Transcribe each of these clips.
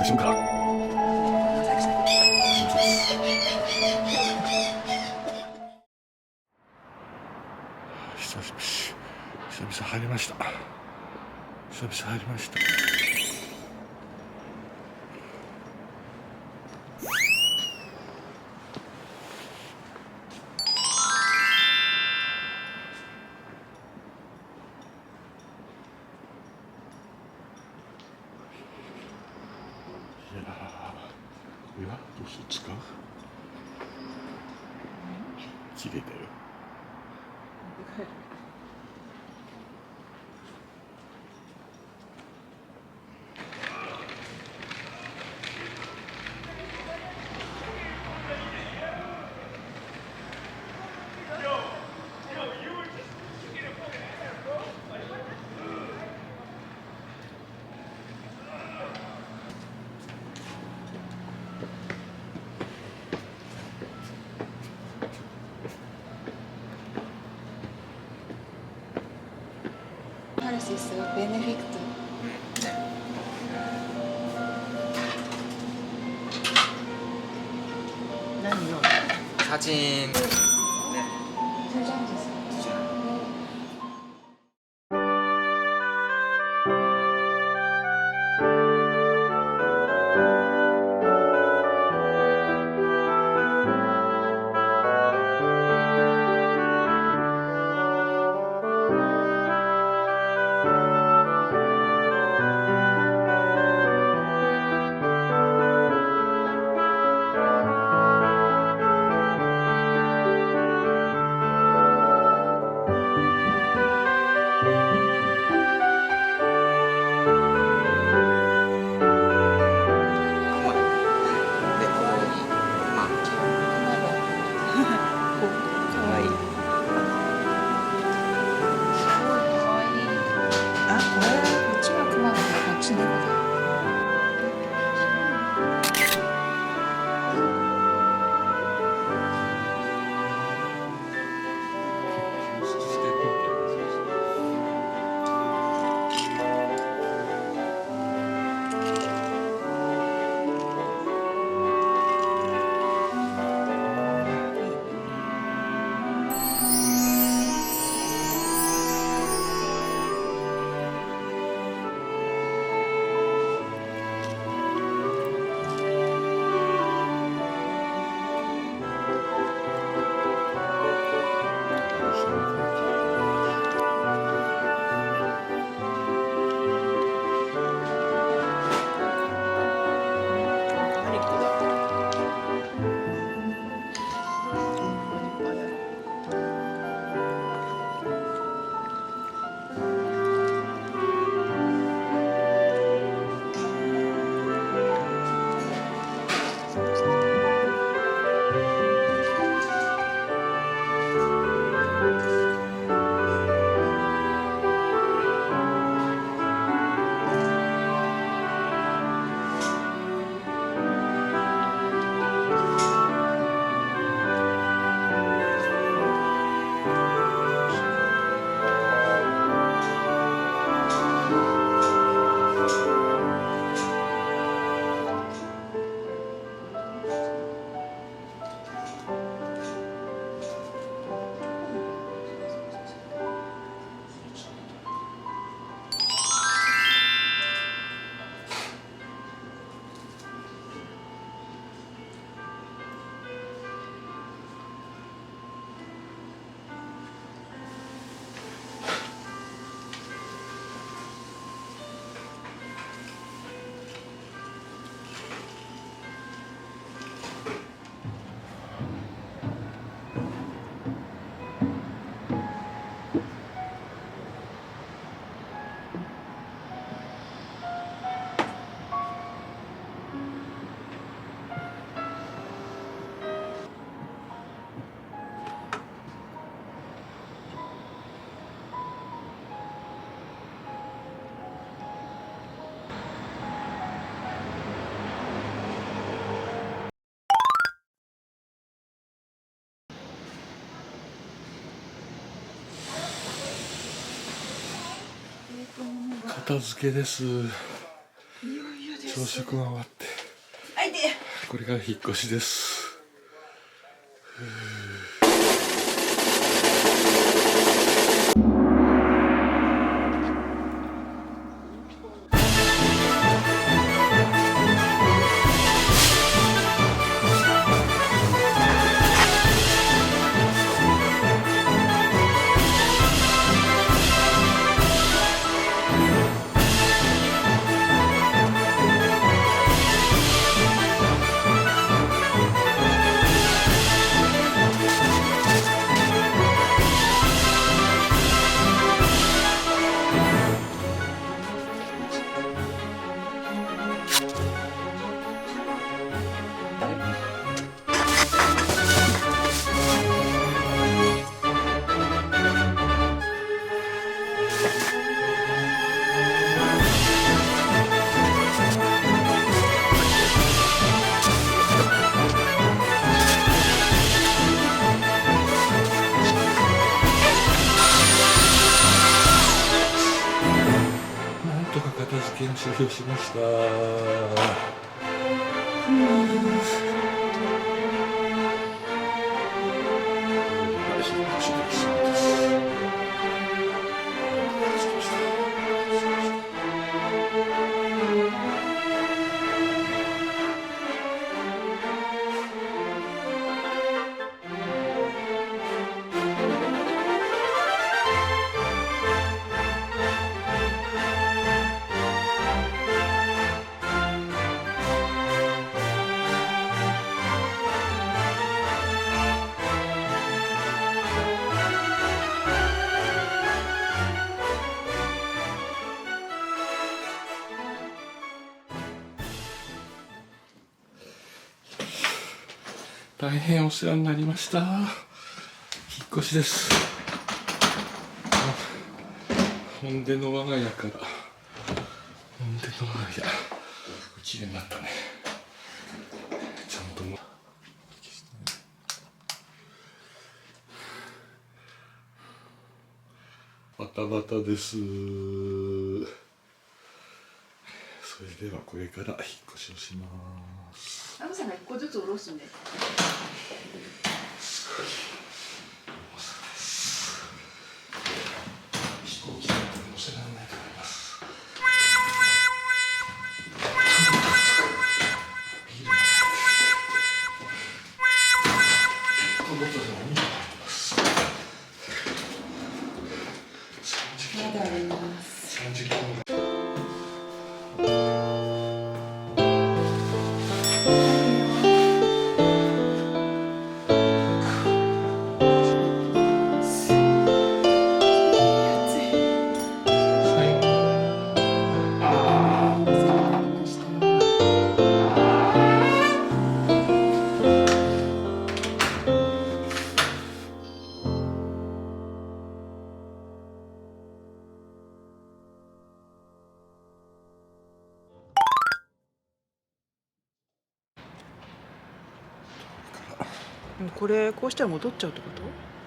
ましょうか。久々入りました。久々入りました。いやー、これはどうする使う？綺麗だよ。パルシスはベネフィクト。何を？사진 두 장 주세요.片付けです。朝食が終わってこれから引っ越しです。なんとか片付けを終了しました。大変お世話になりました。引っ越しです。本殿の我が家から本殿の我が家、綺麗になったね。ちゃんともバタバタです。それではこれから引っ越しをします。アムさんが一個ずつ下ろすんで。飛行機だと乗せられないと思います。まだあります。30キロ。これこうしたら戻っちゃうってこと？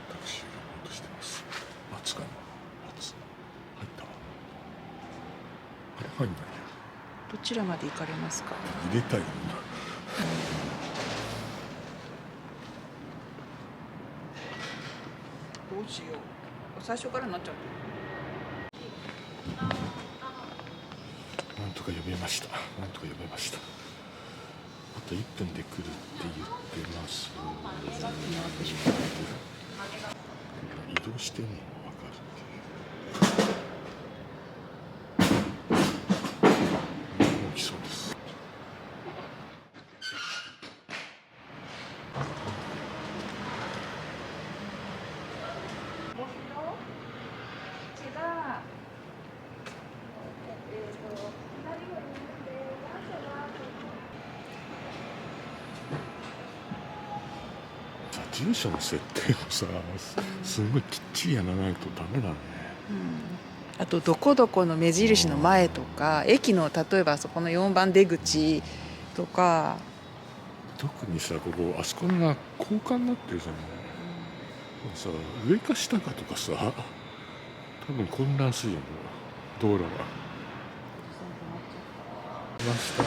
タクシーが落としてます。熱かな。熱。入ったわ。あれ入んないよ。どちらまで行かれますか？入れたいよどうしよう。最初からなっちゃう。なんとか呼べました。なんとか呼べました。あと1分で来るって言ってます。移動してるの分かる。もう来そうです。住所の設定をさ、すごいきっちりやらないとダメだね。あとどこどこの目印の前とか、駅の例えばそこの4番出口とか。特にさ、ここあそこが高架になってるじゃない。さ、上か下かとかさ、多分混乱するよね、道路が。ました。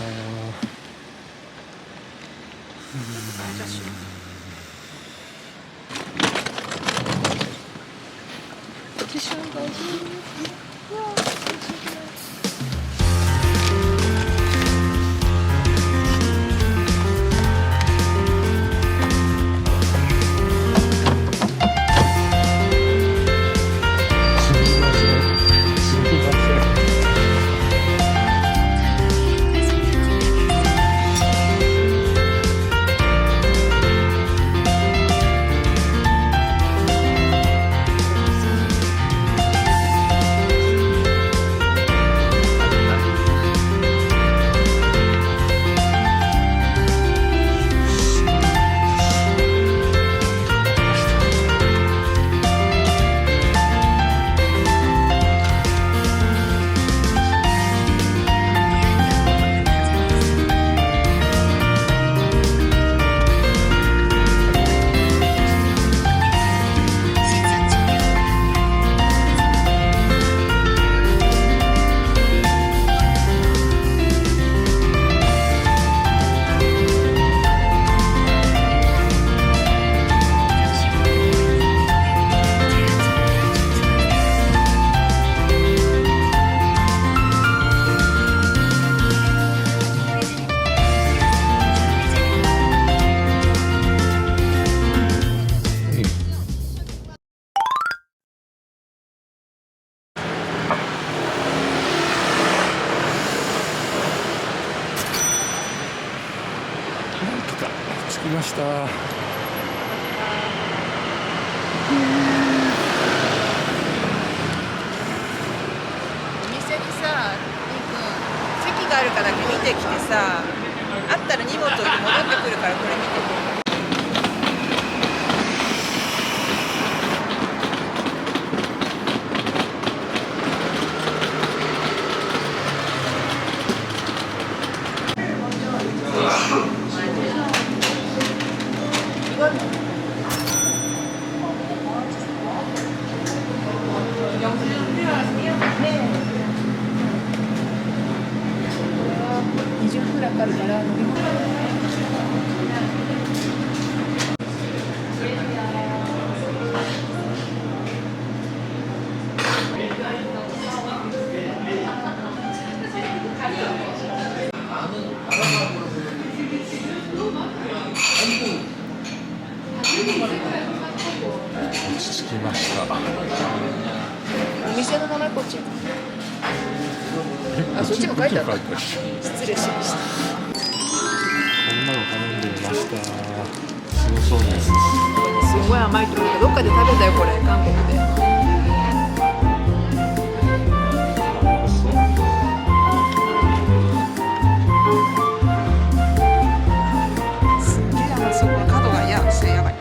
着きました。お店にさ、席があるかだけ見てきてさ、あったら荷物置いて戻ってくるからこれ見て。20分くらいかかるから飲み物。着きました。お店の名前こっち。あ、そっちも書いてあった。失礼しました。こんなの頼んでみました。すごそうです。すごい甘いと思うけど、どっかで食べたよこれ、韓国で。すっげえ甘そう。これ角がやばい。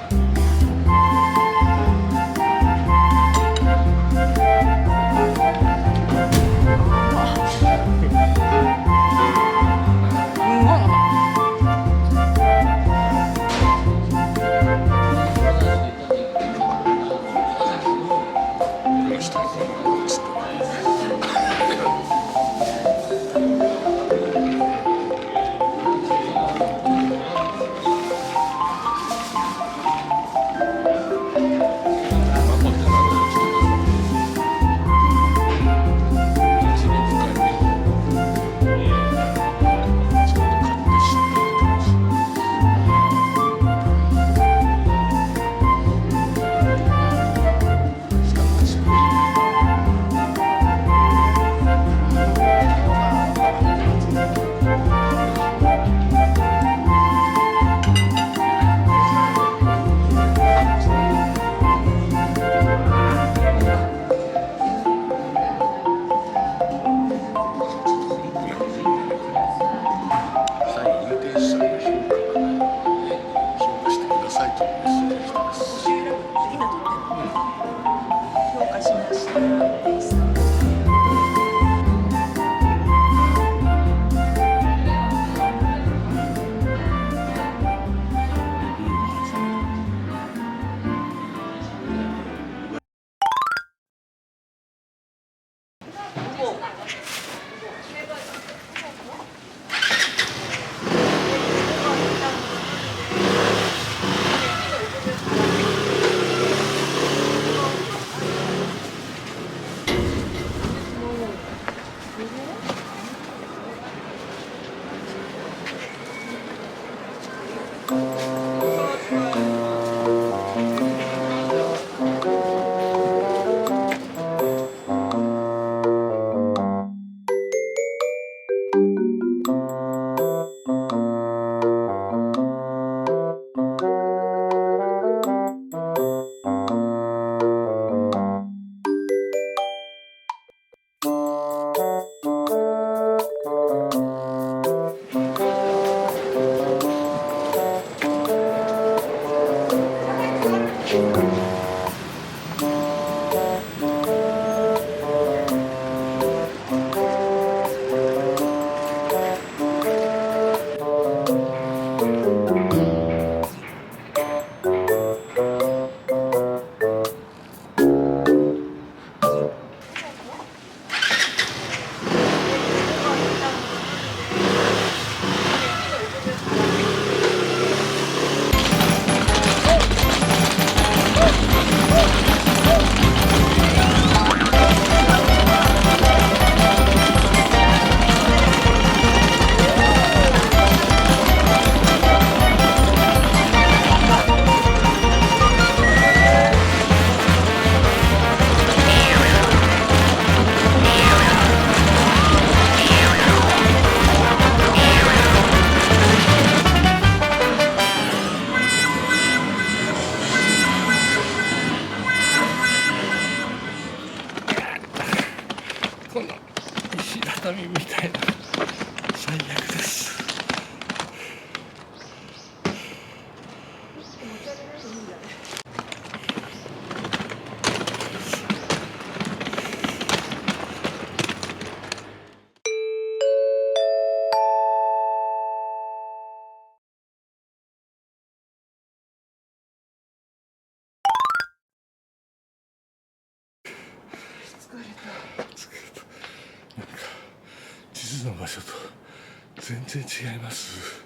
神みたいな。最悪です。なんか地図の場所と全然違います。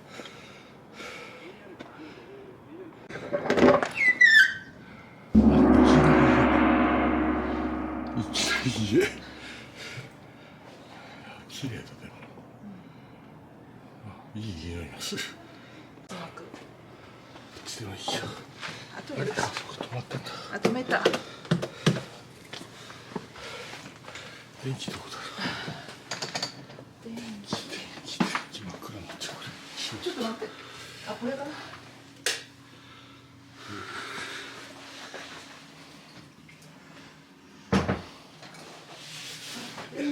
いきなり家。綺麗だね。いい匂いがする。こっちでもいいよ。あとめた。そこ止まったんだ。あとめた。電気どこだろう。電気真っ暗になっちゃう。これちょっと待って。あ、これかな。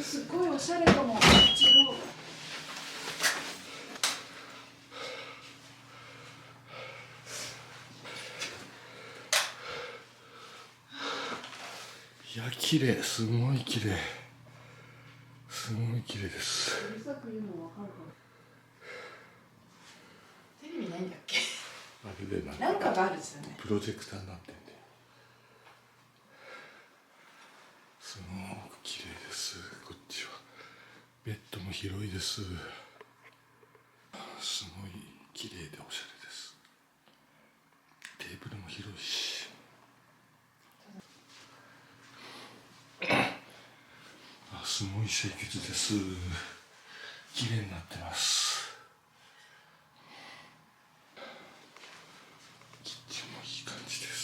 すごいおしゃれかも。いや、綺麗、すごい綺麗。すごい綺麗です。テレビないんだっけ？あれでなんかがあるんですよね。プロジェクターになってんで。すごく綺麗です。こっちはベッドも広いです。すごい綺麗でおしゃれです。テーブルも広いし。あ、すごい清潔です。綺麗になってます。キッチンもいい感じです。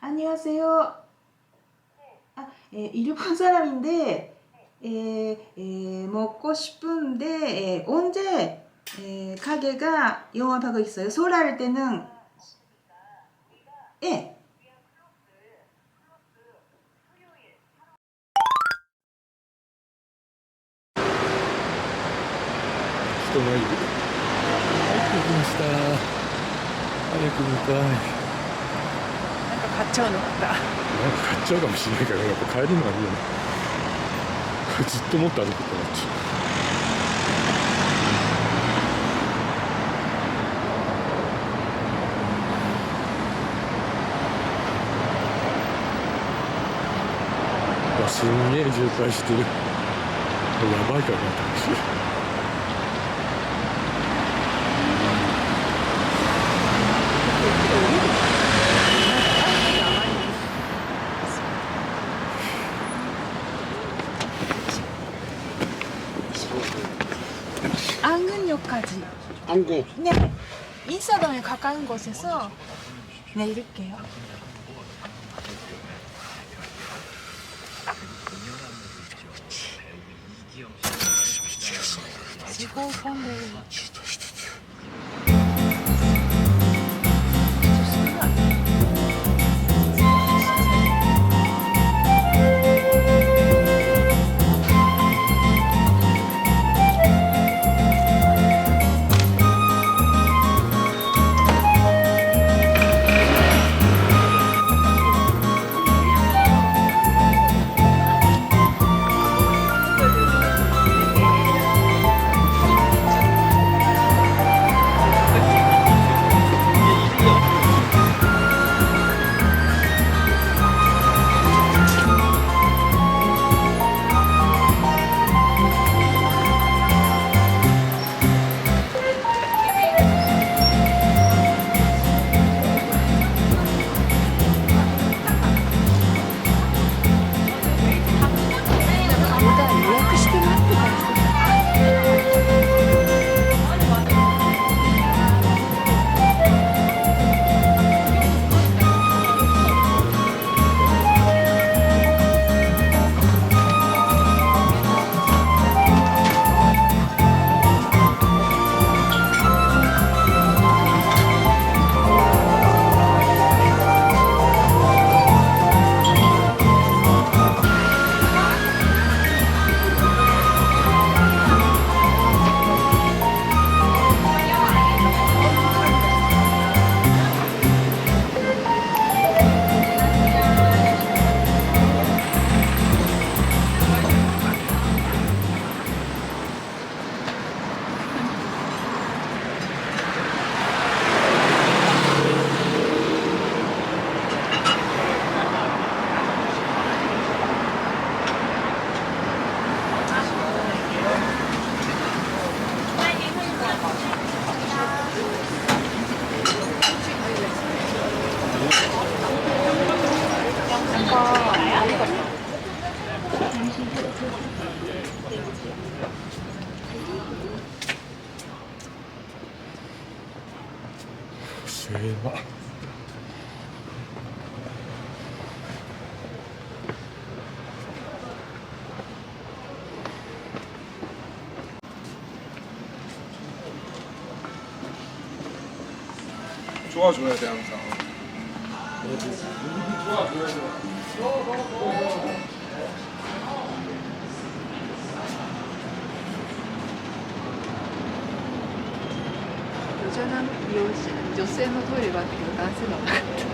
안녕하세요. 일본 사람인데 먹고 싶은데 언제 가게가 영업하고 있어요? 설날 때는 예.人がいる。はい、できました。早く見たい。なんか買っちゃうのまた。なんか買っちゃうかもしれないから、やっぱ帰るのがいいよね。これずっと持って歩くことになっちゃう。すんげえ渋滞してる。やばいからな、タクシー。 안근역까지. 안구. 네. 인사동에 가까운 곳에서 내릴게요. 즐거운 건데. 대박. 좋아줘야 돼 항상. 좋아줘야 돼.女性のトイレがあったけど男性のはなかった。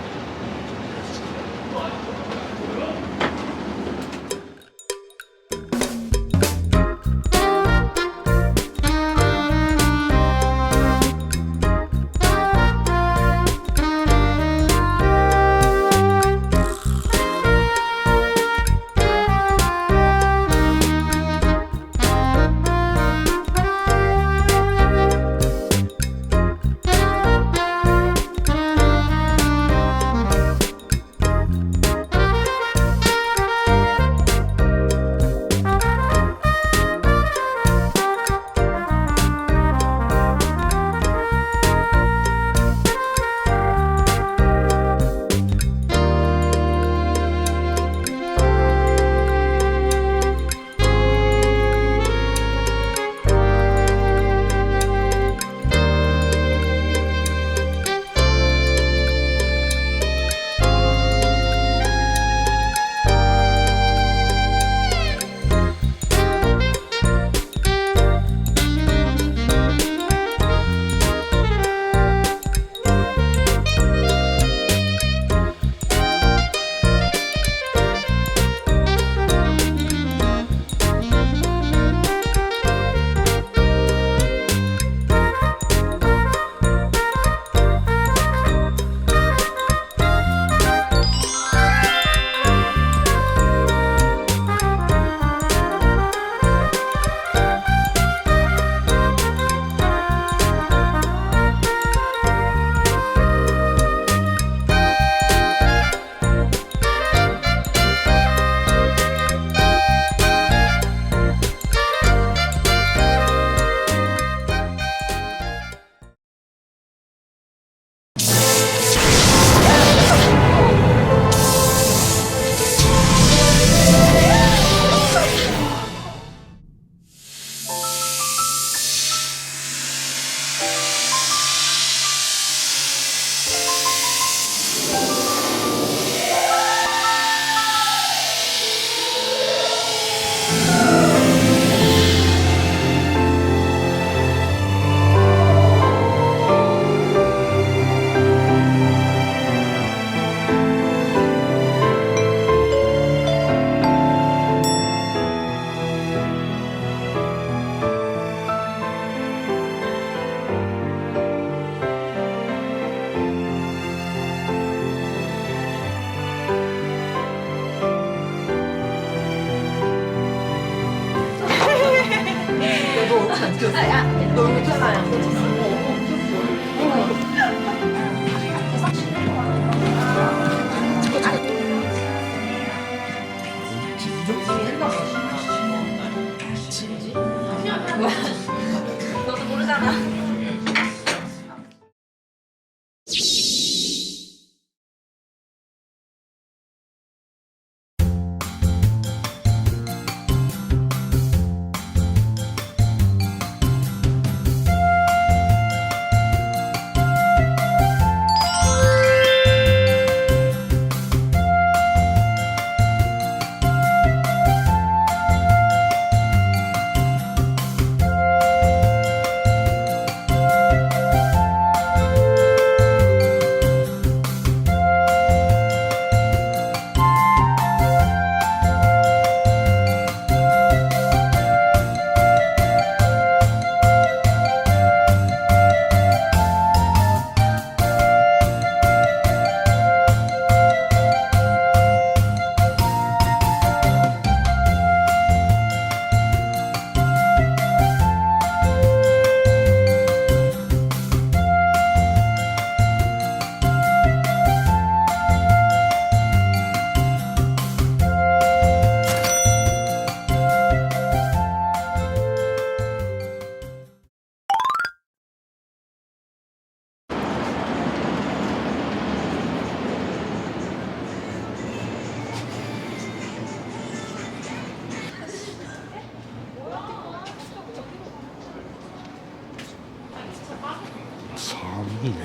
寒いね。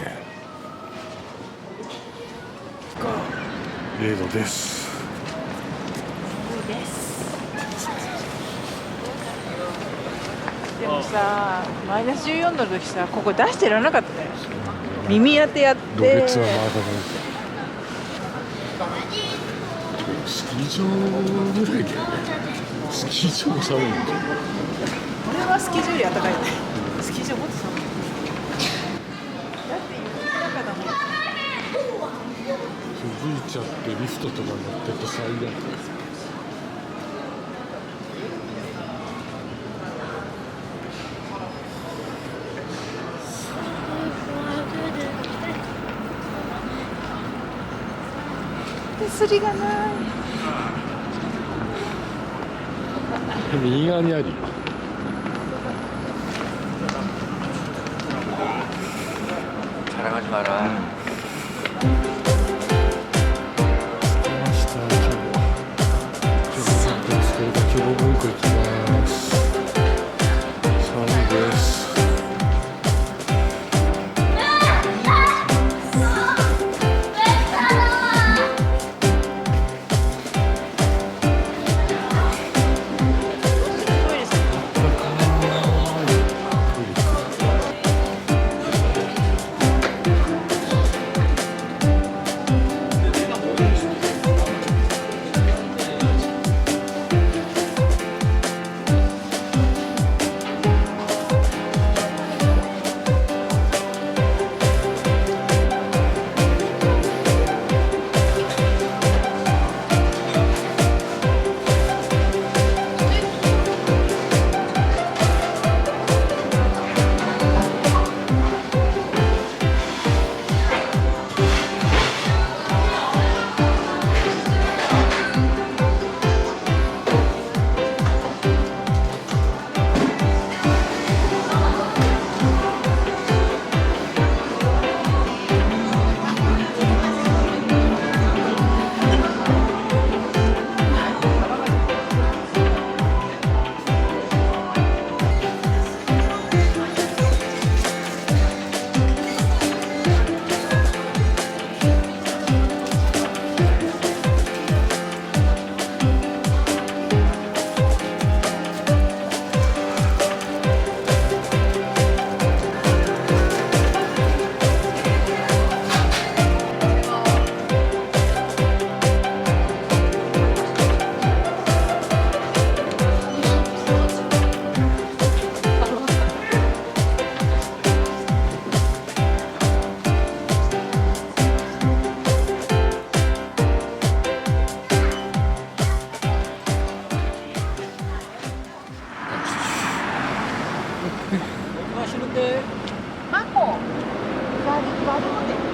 0度です。でもさ、マイナス14度の時さ、ここ出してらなかったよ。耳当てやって。ロケツはまだなんかスキー場ぐらいだよね。スキー場も寒いんだよ。これはスキー場より暖かいね。スキー場もっと寒い。だって雪の中だもん。気づいちゃってリフトとか乗ってて最悪。手すりがない。右側にあるよ。촬영하지 마라。 明日今日ですけれど今日文庫行きます。寒いです。 가시는데. 망고. 마르모네.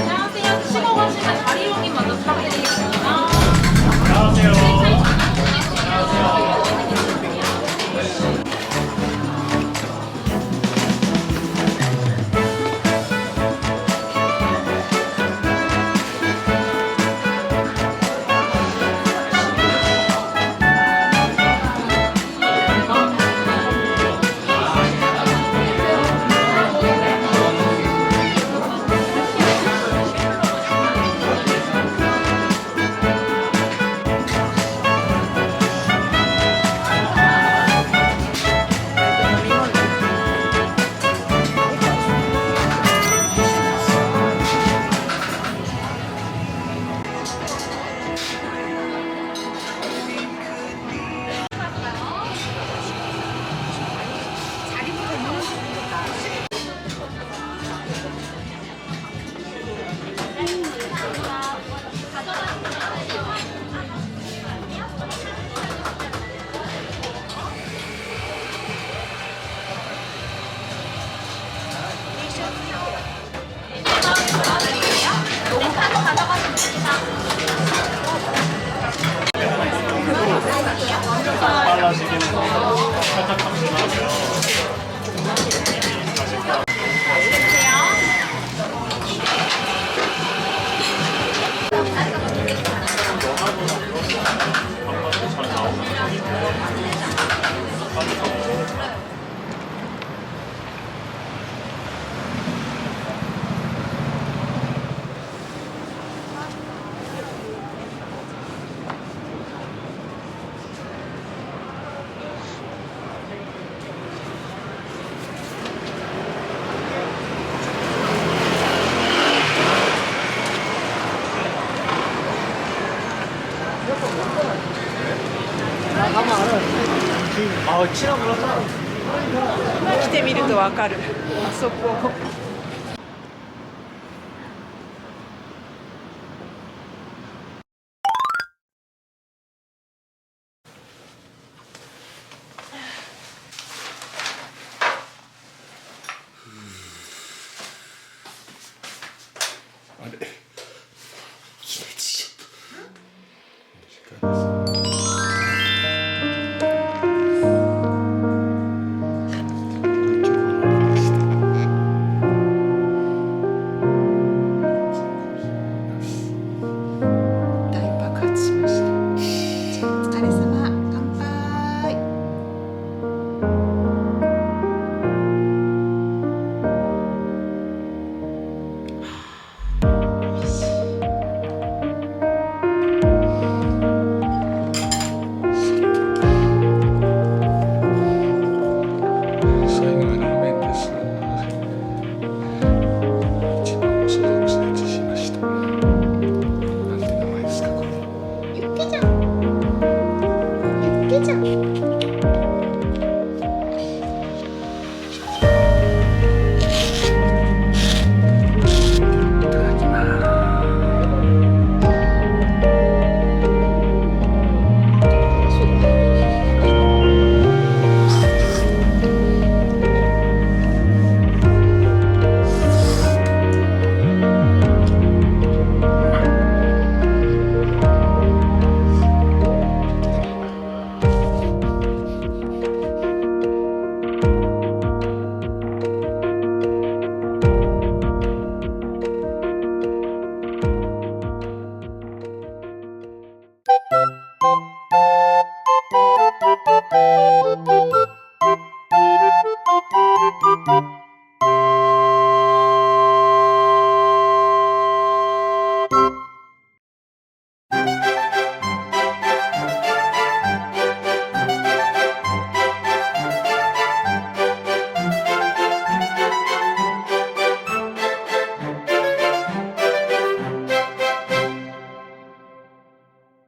안녕하세요. 드시고 가시면 자리 이용이 먼저 부탁드리겠습니다. 아, 친한 거라서. 来てみるとわかる。あそこ。